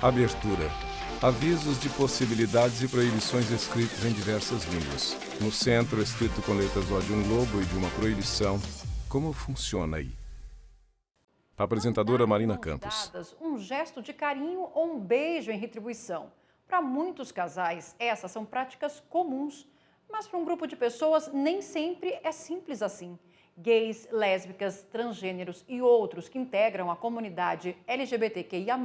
Abertura. Avisos de possibilidades e proibições escritos em diversas línguas. No centro, escrito com letras O de um globo e de uma proibição. Como funciona aí? Apresentadora Marina Campos. Um gesto de carinho ou um beijo em retribuição. Para muitos casais, essas são práticas comuns. Mas para um grupo de pessoas, nem sempre é simples assim. Gays, lésbicas, transgêneros e outros que integram a comunidade LGBTQIA+,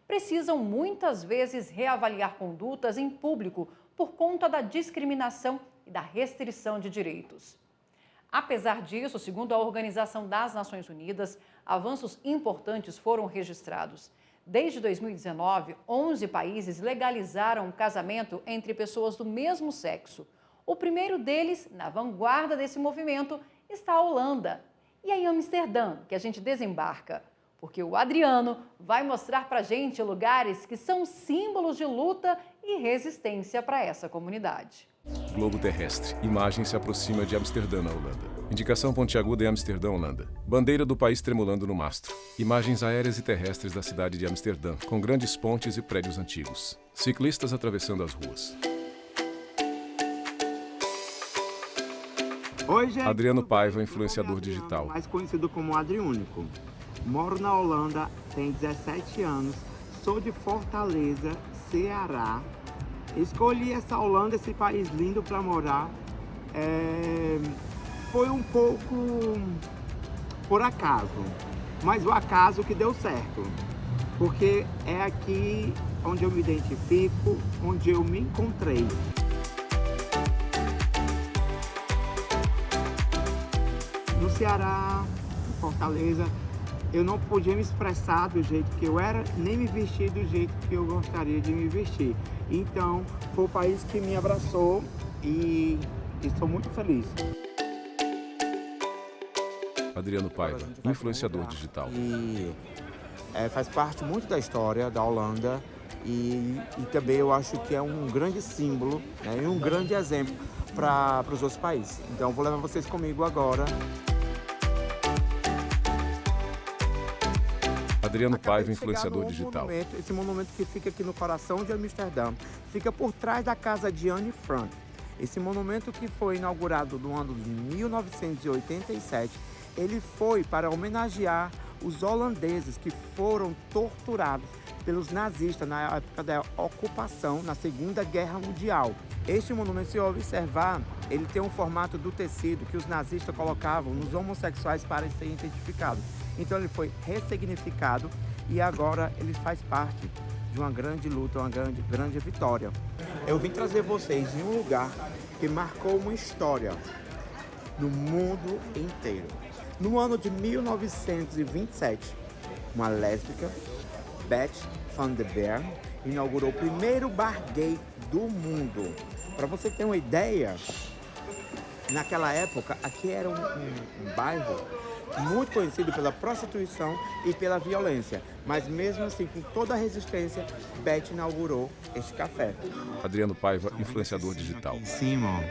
precisam muitas vezes reavaliar condutas em público por conta da discriminação e da restrição de direitos. Apesar disso, segundo a Organização das Nações Unidas, avanços importantes foram registrados. Desde 2019, 11 países legalizaram o casamento entre pessoas do mesmo sexo. O primeiro deles, na vanguarda desse movimento, está a Holanda. E é em Amsterdã que a gente desembarca, porque o Adriano vai mostrar pra gente lugares que são símbolos de luta e resistência para essa comunidade. Globo terrestre. Imagem se aproxima de Amsterdã, na Holanda. Indicação pontiaguda em Amsterdã, Holanda. Bandeira do país tremulando no mastro. Imagens aéreas e terrestres da cidade de Amsterdã, com grandes pontes e prédios antigos. Ciclistas atravessando as ruas. Oi, gente. Adriano Paiva, influenciador digital. Mais conhecido como Adriúnico. Moro na Holanda, tenho 17 anos, sou de Fortaleza, Ceará. Escolhi essa Holanda, esse país lindo para morar. Foi um pouco por acaso, mas o acaso que deu certo. Porque é aqui onde eu me identifico, onde eu me encontrei. No Ceará, em Fortaleza, eu não podia me expressar do jeito que eu era, nem me vestir do jeito que eu gostaria de me vestir. Então, foi o país que me abraçou e estou muito feliz. Adriano Paiva, influenciador digital. E faz parte muito da história da Holanda e também eu acho que é um grande símbolo, né, e um grande exemplo para os outros países. Então, vou levar vocês comigo agora. Adriano Paiva, influenciador digital. Esse monumento que fica aqui no coração de Amsterdã, fica por trás da casa de Anne Frank. Esse monumento que foi inaugurado no ano de 1987, ele foi para homenagear os holandeses que foram torturados pelos nazistas na época da ocupação, na Segunda Guerra Mundial. Este monumento, se observar, ele tem um formato do tecido que os nazistas colocavam nos homossexuais para serem identificados. Então ele foi ressignificado e agora ele faz parte de uma grande luta, uma grande vitória. Eu vim trazer vocês em um lugar que marcou uma história no mundo inteiro. No ano de 1927, uma lésbica, Beth van der Berg, inaugurou o primeiro bar gay do mundo. Para você ter uma ideia, naquela época, aqui era um bairro muito conhecido pela prostituição e pela violência. Mas mesmo assim, com toda a resistência, Beth inaugurou este café. Adriano Paiva, influenciador digital. Simon,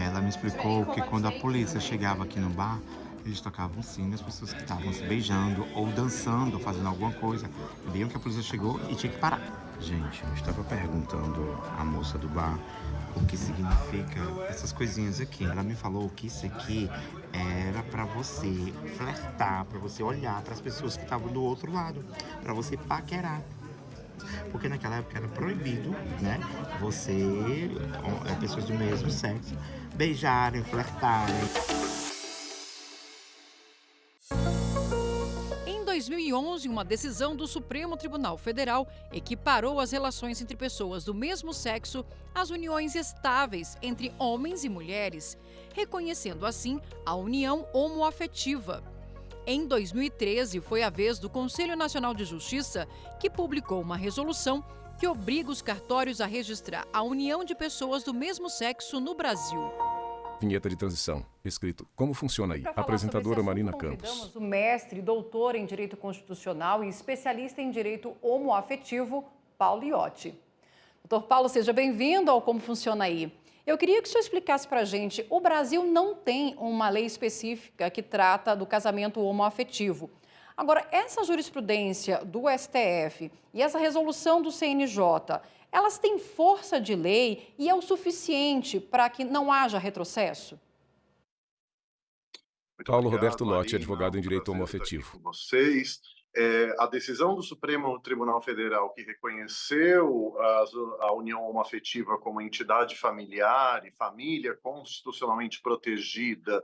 ela me explicou que quando a polícia chegava aqui no bar, eles tocavam sino, as pessoas que estavam se beijando ou dançando, fazendo alguma coisa, viam que a polícia chegou e tinha que parar. Gente, eu estava perguntando à moça do bar o que significa essas coisinhas aqui. Ela me falou que isso aqui era para você flertar, para você olhar para as pessoas que estavam do outro lado, para você paquerar. Porque naquela época era proibido, né? Você, pessoas do mesmo sexo, beijarem, flertarem. Em 2011, uma decisão do Supremo Tribunal Federal equiparou as relações entre pessoas do mesmo sexo às uniões estáveis entre homens e mulheres, reconhecendo assim a união homoafetiva. Em 2013, foi a vez do Conselho Nacional de Justiça, que publicou uma resolução que obriga os cartórios a registrar a união de pessoas do mesmo sexo no Brasil. Vinheta de transição. Escrito Como Funciona Aí. Apresentadora Marina Campos. Convidamos o mestre, doutor em Direito Constitucional e especialista em Direito Homoafetivo, Paulo Iotti. Doutor Paulo, seja bem-vindo ao Como Funciona Aí. Eu queria que o senhor explicasse para a gente, o Brasil não tem uma lei específica que trata do casamento homoafetivo. Agora, essa jurisprudência do STF e essa resolução do CNJ, elas têm força de lei e é o suficiente para que não haja retrocesso? Paulo Roberto Lotti, advogado em direito homoafetivo. Vocês, a decisão do Supremo Tribunal Federal que reconheceu a união homoafetiva como entidade familiar e família constitucionalmente protegida,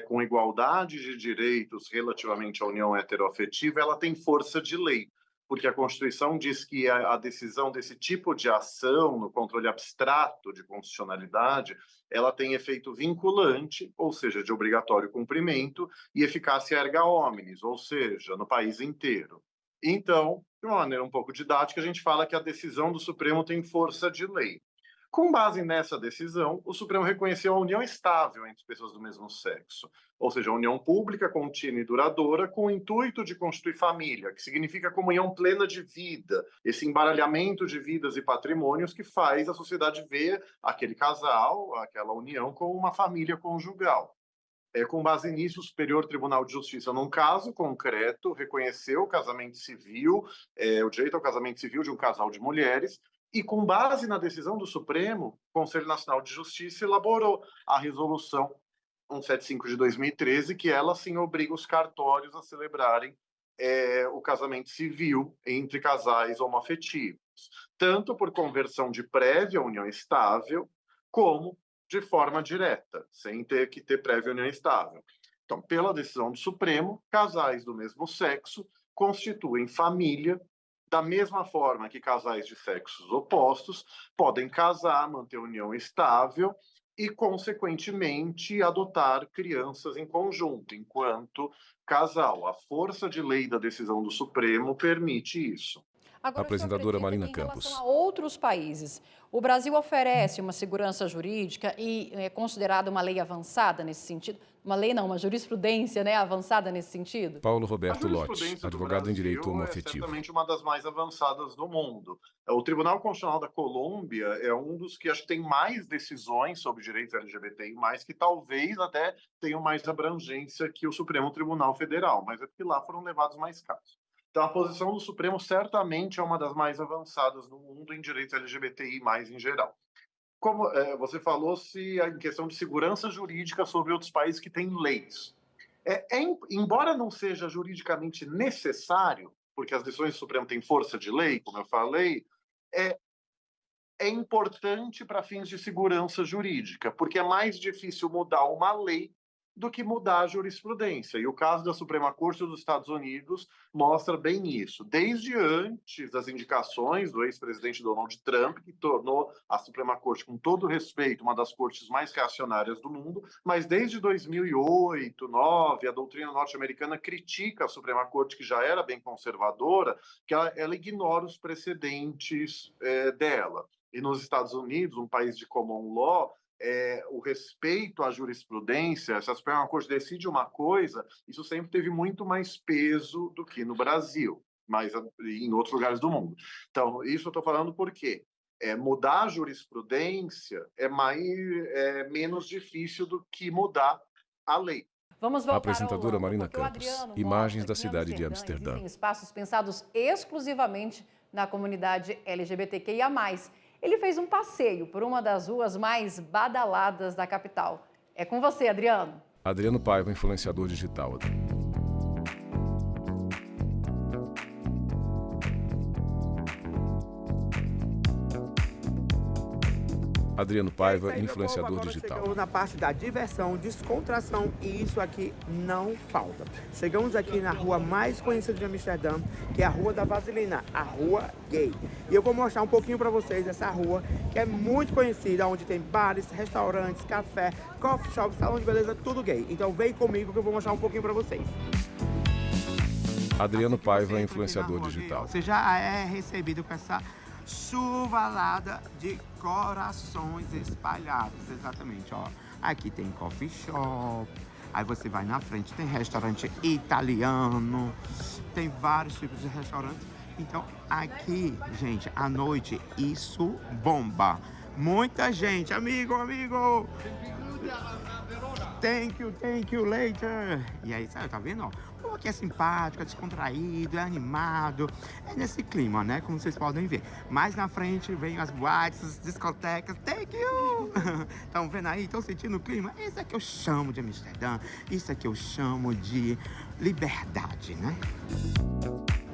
com igualdade de direitos relativamente à união heteroafetiva, ela tem força de lei, porque a Constituição diz que a decisão desse tipo de ação, no controle abstrato de constitucionalidade, ela tem efeito vinculante, ou seja, de obrigatório cumprimento, e eficácia erga omnes, ou seja, no país inteiro. Então, de uma maneira um pouco didática, a gente fala que a decisão do Supremo tem força de lei. Com base nessa decisão, o Supremo reconheceu a união estável entre pessoas do mesmo sexo, ou seja, a união pública, contínua e duradoura, com o intuito de constituir família, que significa comunhão plena de vida, esse embaralhamento de vidas e patrimônios que faz a sociedade ver aquele casal, aquela união, como uma família conjugal. Com base nisso, o Superior Tribunal de Justiça, num caso concreto, reconheceu o casamento civil, o direito ao casamento civil de um casal de mulheres, e, com base na decisão do Supremo, o Conselho Nacional de Justiça elaborou a Resolução 175 de 2013, que ela, sim, obriga os cartórios a celebrarem o casamento civil entre casais homoafetivos, tanto por conversão de prévia união estável, como de forma direta, sem ter que ter prévia união estável. Então, pela decisão do Supremo, casais do mesmo sexo constituem família, da mesma forma que casais de sexos opostos podem casar, manter união estável e, consequentemente, adotar crianças em conjunto, enquanto casal. A força de lei da decisão do Supremo permite isso. Agora, apresentadora Marina em Campos. relação a outros países, o Brasil oferece uma segurança jurídica e é considerada uma lei avançada nesse sentido? Uma lei não, uma jurisprudência, né, avançada nesse sentido? Paulo Roberto Lotti, advogado em direito homoafetivo. É certamente uma das mais avançadas do mundo. O Tribunal Constitucional da Colômbia é um dos que acho que tem mais decisões sobre direitos LGBTI, mais que talvez até tenham mais abrangência que o Supremo Tribunal Federal, mas é porque lá foram levados mais casos. Então, a posição do Supremo certamente é uma das mais avançadas do mundo em direitos LGBTI, mais em geral. Como você falou-se em questão de segurança jurídica sobre outros países que têm leis. Embora não seja juridicamente necessário, porque as decisões do Supremo têm força de lei, como eu falei, é importante para fins de segurança jurídica, porque é mais difícil mudar uma lei do que mudar a jurisprudência. E o caso da Suprema Corte dos Estados Unidos mostra bem isso. Desde antes das indicações do ex-presidente Donald Trump, que tornou a Suprema Corte, com todo respeito, uma das cortes mais reacionárias do mundo, mas desde 2008, 2009, a doutrina norte-americana critica a Suprema Corte, que já era bem conservadora, que ela ignora os precedentes dela. E nos Estados Unidos, um país de common law, o respeito à jurisprudência, se a Suprema Corte decide uma coisa, isso sempre teve muito mais peso do que no Brasil, mas em outros lugares do mundo. Então, isso eu estou falando porque mudar a jurisprudência é menos difícil do que mudar a lei. Vamos voltar a apresentadora ao Marina Campos. Imagens da cidade de Amsterdã. Existem espaços pensados exclusivamente na comunidade LGBTQIA+. Ele fez um passeio por uma das ruas mais badaladas da capital. É com você, Adriano. Adriano Paiva, influenciador digital. Adriano Paiva, influenciador digital. Chegamos na parte da diversão, descontração, e isso aqui não falta. Chegamos aqui na rua mais conhecida de Amsterdã, que é a Rua da Vaselina, a Rua Gay. E eu vou mostrar um pouquinho para vocês essa rua, que é muito conhecida, onde tem bares, restaurantes, café, coffee shop, salão de beleza, tudo gay. Então vem comigo que eu vou mostrar um pouquinho para vocês. Adriano Paiva, influenciador digital. Você já é recebido com essa chuvalada de corações espalhados, exatamente, ó. Aqui tem coffee shop, aí você vai na frente, tem restaurante italiano, tem vários tipos de restaurantes. Então, aqui, gente, à noite, isso bomba. Muita gente, amigo. Benvenuti a Verona. thank you, later. E aí, sabe, tá vendo, ó? O povo aqui é simpático, é descontraído, é animado. É nesse clima, né? Como vocês podem ver. Mais na frente vem as boates, as discotecas. Thank you! Estão vendo aí? Estão sentindo o clima? Isso é que eu chamo de Amsterdã. Isso é que eu chamo de liberdade, né?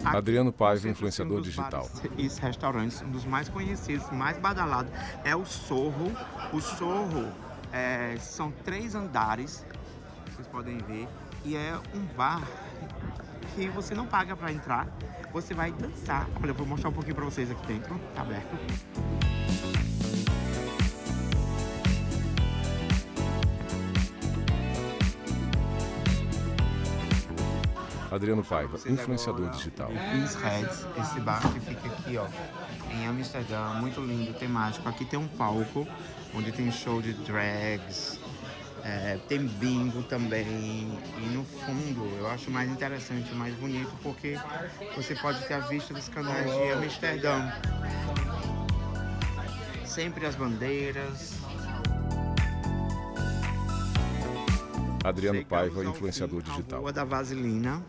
Adriano Paiva, influenciador digital. E restaurantes, um dos mais conhecidos, mais badalados, é o Sorro. O Sorro são 3 andares, vocês podem ver, e é um bar que você não paga para entrar, você vai dançar. Olha, eu vou mostrar um pouquinho para vocês aqui dentro, tá aberto. Adriano Paiva, influenciador digital. King's Heads, esse bar que fica aqui, ó, em Amsterdã, muito lindo, temático. Aqui tem um palco onde tem show de drags, tem bingo também. E no fundo, eu acho mais interessante, mais bonito, porque você pode ter a vista dos canais de Amsterdã. Sempre as bandeiras. Adriano Paiva, influenciador digital. Rua da Vaselina.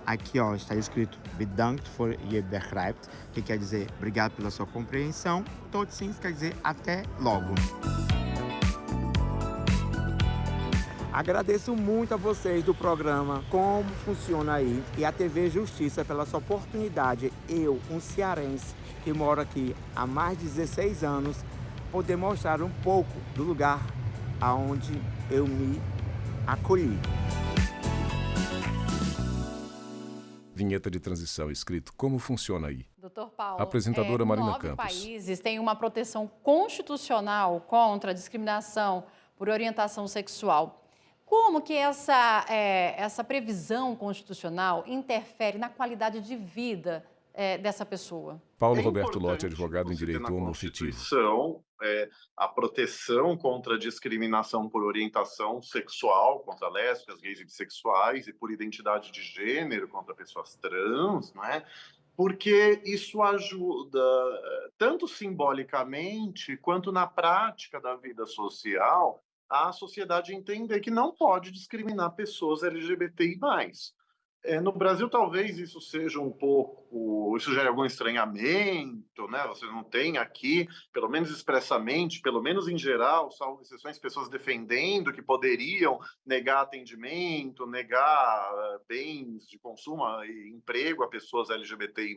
Aqui, ó, está escrito Bedankt voor je begrijpt, que quer dizer obrigado pela sua compreensão. Tot ziens quer dizer até logo. Agradeço muito a vocês do programa Como Funciona Aí e a TV Justiça pela sua oportunidade. Eu, um cearense que moro aqui há mais de 16 anos, poder mostrar um pouco do lugar aonde eu me acolhi. Vinheta de transição, escrito Como Funciona Aí. Doutor Paulo, Apresentadora Marina 9 Campos. países têm uma proteção constitucional contra a discriminação por orientação sexual. Como que essa previsão constitucional interfere na qualidade de vida dessa pessoa? Paulo Roberto Lotti, advogado em direito homoafetivo. A proteção contra a discriminação por orientação sexual, contra lésbicas, gays e bissexuais, e por identidade de gênero, contra pessoas trans, não é? Porque isso ajuda, tanto simbolicamente quanto na prática da vida social, a sociedade a entender que não pode discriminar pessoas LGBTI+. No Brasil, talvez isso seja isso gere algum estranhamento, né? Você não tem aqui, pelo menos expressamente, pelo menos em geral, salvo exceções, pessoas defendendo que poderiam negar atendimento, negar bens de consumo e emprego a pessoas LGBTI+,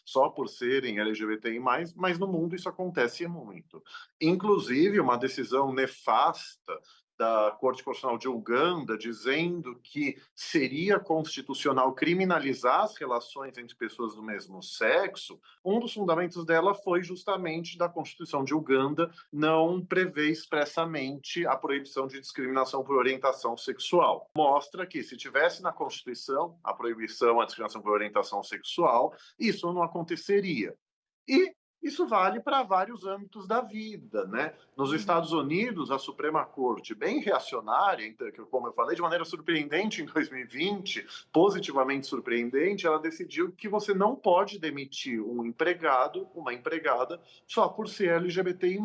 só por serem LGBTI+, mas no mundo isso acontece muito. Inclusive, uma decisão nefasta da Corte Constitucional de Uganda, dizendo que seria constitucional criminalizar as relações entre pessoas do mesmo sexo, um dos fundamentos dela foi justamente da Constituição de Uganda não prever expressamente a proibição de discriminação por orientação sexual. Mostra que, se tivesse na Constituição a proibição à discriminação por orientação sexual, isso não aconteceria. E isso vale para vários âmbitos da vida, né? Nos Estados Unidos, a Suprema Corte, bem reacionária, como eu falei, de maneira surpreendente em 2020, positivamente surpreendente, ela decidiu que você não pode demitir um empregado, uma empregada, só por ser LGBTI+.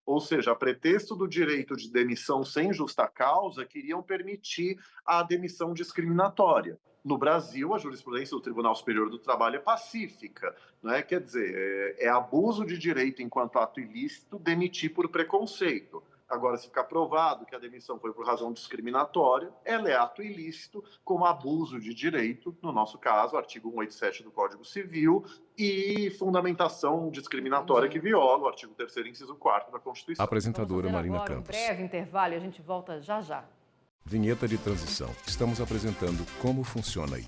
Ou seja, a pretexto do direito de demissão sem justa causa, queriam permitir a demissão discriminatória. No Brasil, a jurisprudência do Tribunal Superior do Trabalho é pacífica, né? Quer dizer, é abuso de direito enquanto ato ilícito demitir por preconceito. Agora, se ficar provado que a demissão foi por razão discriminatória, ela é ato ilícito como abuso de direito, no nosso caso, artigo 187 do Código Civil, e fundamentação discriminatória que viola o artigo 3º, inciso 4º da Constituição. Apresentadora Marina agora Campos. Um breve intervalo e a gente volta já já. Vinheta de transição. Estamos apresentando Como Funciona Aí.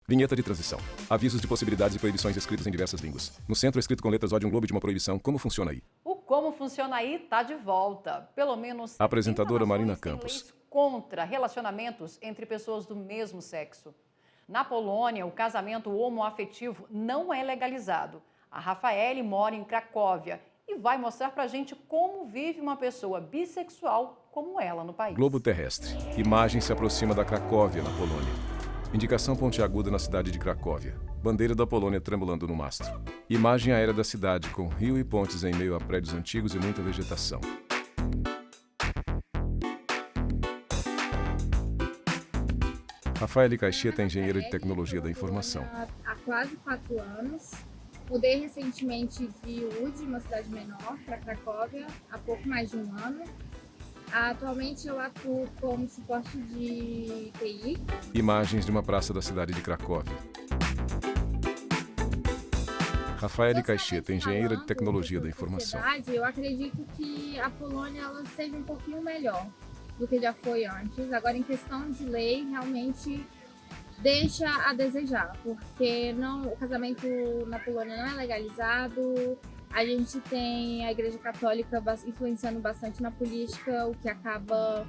Vinheta de transição. Avisos de possibilidades e proibições escritos em diversas línguas. No centro, escrito com letras O de um globo de uma proibição. Como funciona aí? O Como Funciona Aí está de volta. Pelo menos Apresentadora Marina tem Campos. leis contra relacionamentos entre pessoas do mesmo sexo. Na Polônia, o casamento homoafetivo não é legalizado. A Rafaele mora em Cracóvia e vai mostrar pra gente como vive uma pessoa bissexual como ela no país. Globo terrestre. Imagem se aproxima da Cracóvia, na Polônia. Indicação pontiaguda na cidade de Cracóvia. Bandeira da Polônia tremulando no mastro. Imagem aérea da cidade, com rio e pontes em meio a prédios antigos e muita vegetação. Rafaele Caixeta é engenheira de tecnologia da informação. Há quase 4 anos. Mudei recentemente de Łódź, uma cidade menor, para Cracóvia, há pouco mais de um ano. Atualmente eu atuo como suporte de TI. Imagens de uma praça da cidade de Cracóvia. Rafaele Caixeta, engenheira de tecnologia da informação. Eu acredito que a Polônia ela seja um pouquinho melhor do que já foi antes. Agora, em questão de lei, realmente deixa a desejar, porque o casamento na Polônia não é legalizado. A gente tem a Igreja Católica influenciando bastante na política, o que acaba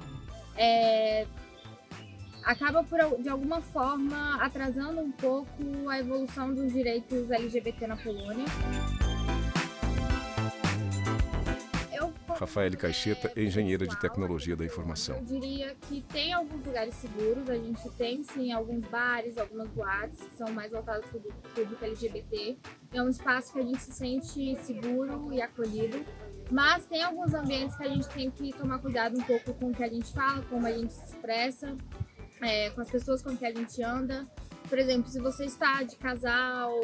de alguma forma atrasando um pouco a evolução dos direitos LGBT na Polônia. Rafaele Caixeta, engenheira de tecnologia da informação. Eu diria que tem alguns lugares seguros, a gente tem sim alguns bares, algumas boates que são mais voltados para o público LGBT. É um espaço que a gente se sente seguro e acolhido, mas tem alguns ambientes que a gente tem que tomar cuidado um pouco com o que a gente fala, como a gente se expressa, com as pessoas com que a gente anda. Por exemplo, se você está de casal,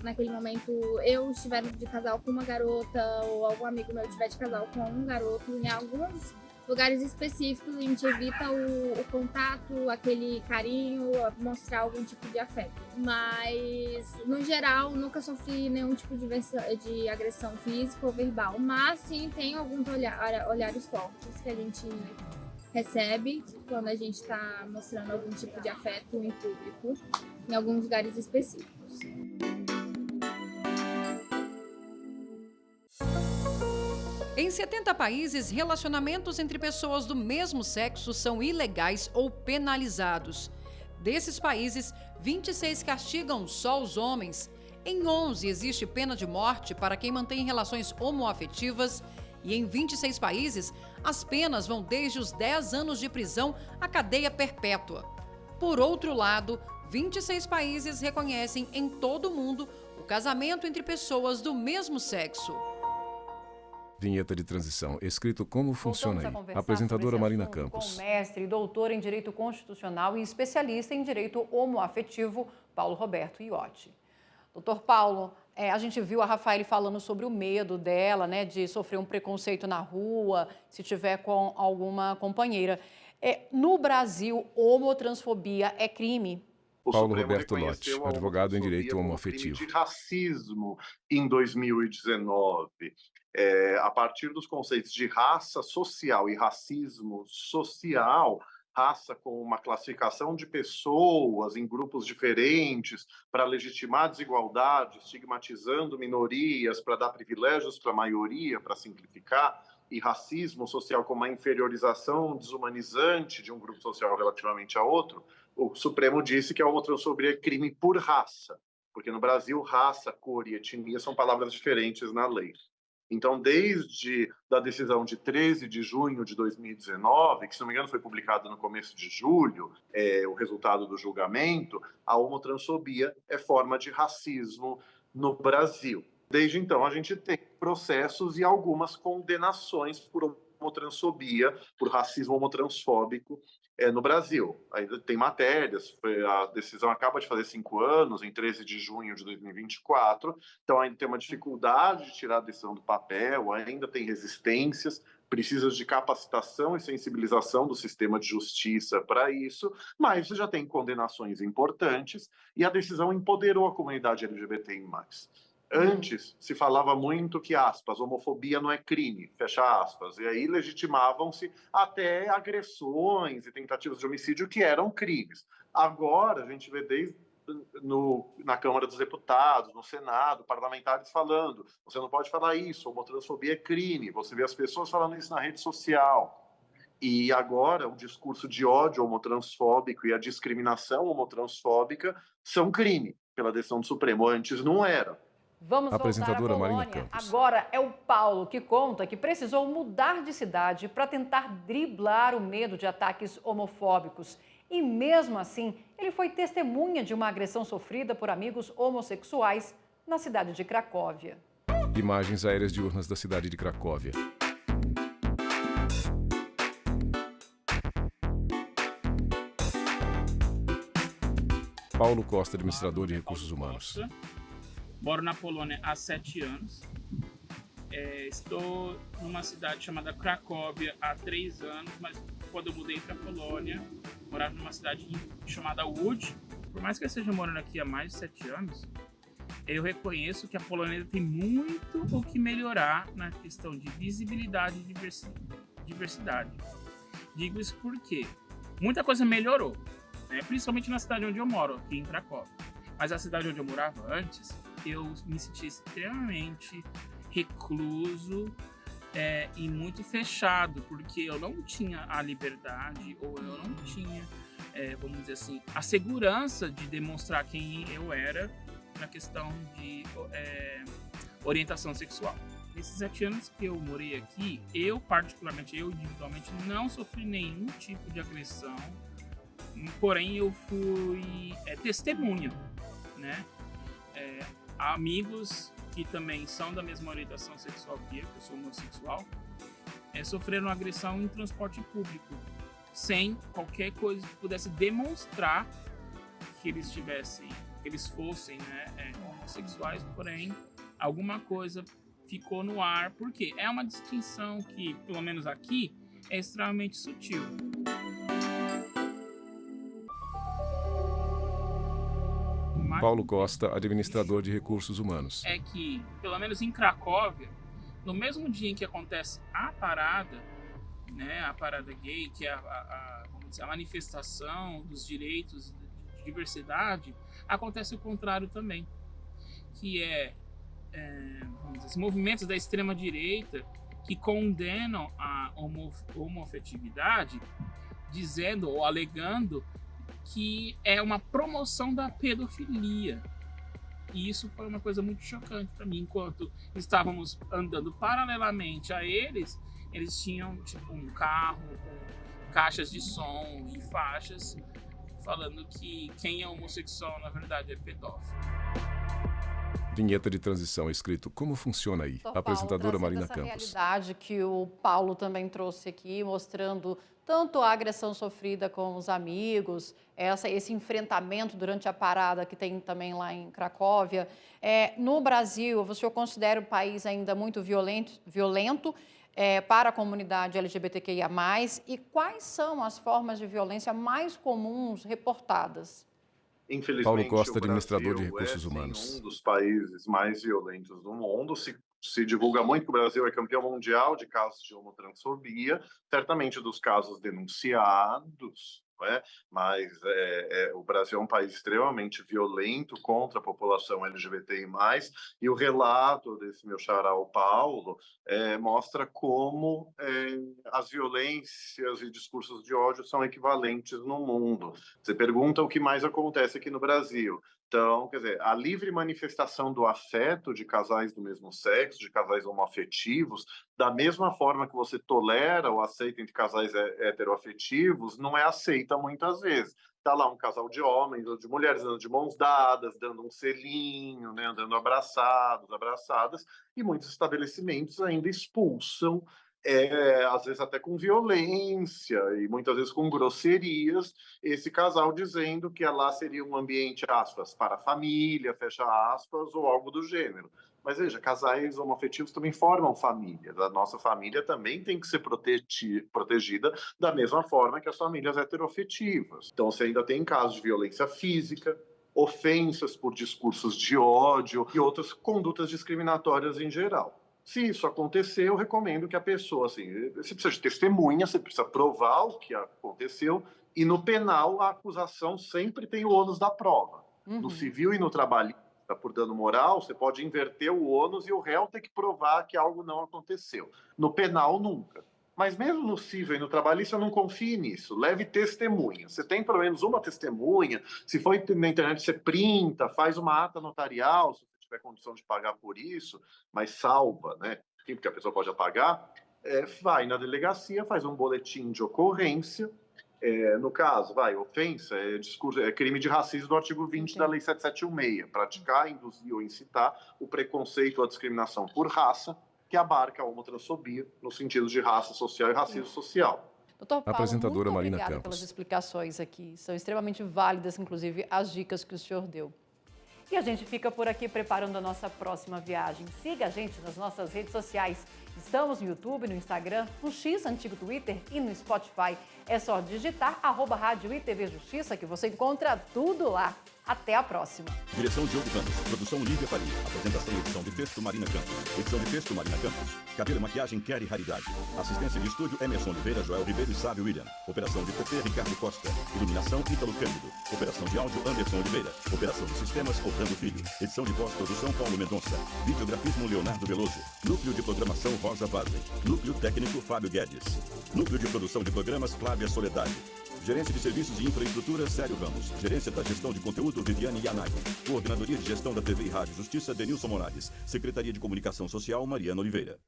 naquele momento eu estiver de casal com uma garota ou algum amigo meu estiver de casal com um garoto, em alguns lugares específicos a gente evita o contato, aquele carinho, mostrar algum tipo de afeto. Mas, no geral, nunca sofri nenhum tipo de agressão física ou verbal. Mas sim, tem alguns olhares fortes que a gente recebe quando a gente está mostrando algum tipo de afeto em público, em alguns lugares específicos. Em 70 países, relacionamentos entre pessoas do mesmo sexo são ilegais ou penalizados. Desses países, 26 castigam só os homens. Em 11 existe pena de morte para quem mantém relações homoafetivas. E em 26 países, as penas vão desde os 10 anos de prisão à cadeia perpétua. Por outro lado, 26 países reconhecem em todo o mundo o casamento entre pessoas do mesmo sexo. Vinheta de transição, escrito Como Funciona Aí. Apresentadora Marina Campos. Com o mestre e doutor em Direito Constitucional e especialista em Direito Homoafetivo, Paulo Roberto Iotti. Doutor Paulo, a gente viu a Rafaele falando sobre o medo dela, né, de sofrer um preconceito na rua, se tiver com alguma companheira. No Brasil, homotransfobia é crime? Paulo Roberto Iotti, advogado em Direito Homoafetivo. Crime de racismo em 2019. A partir dos conceitos de raça social e racismo social, raça como uma classificação de pessoas em grupos diferentes para legitimar desigualdade, estigmatizando minorias, para dar privilégios para a maioria, para simplificar, e racismo social como uma inferiorização desumanizante de um grupo social relativamente a outro, o Supremo disse que a homotransfobia é crime por raça, porque no Brasil raça, cor e etnia são palavras diferentes na lei. Então, desde a decisão de 13 de junho de 2019, que, se não me engano, foi publicado no começo de julho, o resultado do julgamento, a homotransfobia é forma de racismo no Brasil. Desde então, a gente tem processos e algumas condenações por homotransfobia, por racismo homotransfóbico no Brasil. Ainda tem matérias, a decisão acaba de fazer 5 anos, em 13 de junho de 2024, então ainda tem uma dificuldade de tirar a decisão do papel, ainda tem resistências, precisa de capacitação e sensibilização do sistema de justiça para isso, mas já tem condenações importantes e a decisão empoderou a comunidade LGBTI+. Antes, se falava muito que, aspas, homofobia não é crime, fecha aspas, e aí legitimavam-se até agressões e tentativas de homicídio que eram crimes. Agora, a gente vê desde na Câmara dos Deputados, no Senado, parlamentares falando, você não pode falar isso, homotransfobia é crime, você vê as pessoas falando isso na rede social. E agora, o discurso de ódio homotransfóbico e a discriminação homotransfóbica são crime, pela decisão do Supremo. Antes não era. Vamos voltar à Polônia. Agora é o Paulo que conta que precisou mudar de cidade para tentar driblar o medo de ataques homofóbicos. E mesmo assim, ele foi testemunha de uma agressão sofrida por amigos homossexuais na cidade de Cracóvia. Imagens aéreas diurnas da cidade de Cracóvia. Paulo Costa, administrador de recursos humanos. Moro na Polônia há 7 anos. Estou numa cidade chamada Cracóvia há 3 anos, mas quando eu mudei para a Polônia, morava numa cidade chamada Łódź. Por mais que eu esteja morando aqui há mais de 7 anos, eu reconheço que a Polônia tem muito o que melhorar na questão de visibilidade e diversidade. Digo isso porque muita coisa melhorou, né? Principalmente na cidade onde eu moro, aqui em Cracóvia. Mas a cidade onde eu morava antes, eu me sentia extremamente recluso e muito fechado, porque eu não tinha a liberdade, ou eu não tinha, vamos dizer assim, a segurança de demonstrar quem eu era na questão de orientação sexual. Nesses 7 anos que eu morei aqui, eu individualmente, não sofri nenhum tipo de agressão, porém eu fui testemunha, né? Amigos que também são da mesma orientação sexual que eu sou homossexual, sofreram agressão em transporte público, sem qualquer coisa que pudesse demonstrar que eles fossem, né, homossexuais, porém alguma coisa ficou no ar, porque é uma distinção que, pelo menos aqui, é extremamente sutil. Paulo Costa, administrador de recursos humanos. É que, pelo menos em Cracóvia, no mesmo dia em que acontece a parada, né, a parada gay, que é vamos dizer, a manifestação dos direitos de diversidade, acontece o contrário também, que vamos dizer, movimentos da extrema-direita que condenam a homoafetividade, dizendo ou alegando que é uma promoção da pedofilia. E isso foi uma coisa muito chocante para mim. Enquanto estávamos andando paralelamente a eles tinham tipo um carro com caixas de som e faixas falando que quem é homossexual na verdade é pedófilo. Vinheta de transição, escrito Como Funciona Aí? Paulo, Apresentadora Marina essa Campos. realidade que o Paulo também trouxe aqui, mostrando tanto a agressão sofrida com os amigos, esse enfrentamento durante a parada que tem também lá em Cracóvia. No Brasil, o senhor considera o país ainda muito violento para a comunidade LGBTQIA+, e quais são as formas de violência mais comuns reportadas? Infelizmente, Paulo Costa, o administrador Brasil de recursos sim, humanos. um dos países mais violentos do mundo. Se divulga muito que o Brasil é campeão mundial de casos de homotransfobia, certamente dos casos denunciados, não é? Mas o Brasil é um país extremamente violento contra a população LGBTI+, e o relato desse meu xará, o Paulo, mostra como as violências e discursos de ódio são equivalentes no mundo. Você pergunta o que mais acontece aqui no Brasil. Então, quer dizer, a livre manifestação do afeto de casais do mesmo sexo, de casais homoafetivos, da mesma forma que você tolera ou aceita entre casais heteroafetivos, não é aceita muitas vezes. Está lá um casal de homens ou de mulheres andando de mãos dadas, dando um selinho, né, andando abraçados, abraçadas, e muitos estabelecimentos ainda expulsam, às vezes até com violência e muitas vezes com grosserias, esse casal dizendo que lá seria um ambiente, aspas, para a família, fecha aspas, ou algo do gênero. Mas veja, casais homoafetivos também formam família. A nossa família também tem que ser protegida da mesma forma que as famílias heteroafetivas. Então, você ainda tem casos de violência física, ofensas por discursos de ódio e outras condutas discriminatórias em geral. Se isso acontecer, eu recomendo que a pessoa, assim, você precisa de testemunha, você precisa provar o que aconteceu, e no penal a acusação sempre tem o ônus da prova. No civil e no trabalhista, por dano moral, você pode inverter o ônus e o réu ter que provar que algo não aconteceu. No penal, nunca. Mas mesmo no civil e no trabalhista, eu não confie nisso. Leve testemunha. Você tem pelo menos uma testemunha. Se for na internet, você printa, faz uma ata notarial, se você tiver condição de pagar por isso, mas salva, né? Porque a pessoa pode apagar. Vai na delegacia, faz um boletim de ocorrência, No caso, ofensa é crime de racismo do artigo 20 da Lei 7716, praticar, induzir ou incitar o preconceito ou a discriminação por raça, que abarca a homotransfobia no sentido de raça social e racismo social. Doutor Paulo, Apresentadora muito Marina obrigada Campos. pelas explicações aqui. São extremamente válidas, inclusive, as dicas que o senhor deu. E a gente fica por aqui preparando a nossa próxima viagem. Siga a gente nas nossas redes sociais. Estamos no YouTube, no Instagram, no X, antigo Twitter e no Spotify. É só digitar @Rádio ITV Justiça que você encontra tudo lá. Até a próxima. Direção Diogo Ramos. Produção Lívia Faria. Apresentação e edição de texto Marina Campos. Edição de texto Marina Campos. Cabelo e maquiagem Kelly Raridade. Assistência de estúdio Emerson Oliveira, Joel Ribeiro e Sábio William. Operação de PT Ricardo Costa. Iluminação Ítalo Cândido. Operação de áudio Anderson Oliveira. Operação de sistemas Orlando Filho. Edição de voz produção Paulo Mendonça. Videografismo Leonardo Veloso. Núcleo de programação Rosa Vazem. Núcleo técnico Fábio Guedes. Núcleo de produção de programas Flávia Soledade. Gerência de Serviços de Infraestrutura, Célio Ramos. Gerência da Gestão de Conteúdo, Viviane Yanagi. Coordenadoria de Gestão da TV e Rádio Justiça, Denilson Moraes. Secretaria de Comunicação Social, Mariana Oliveira.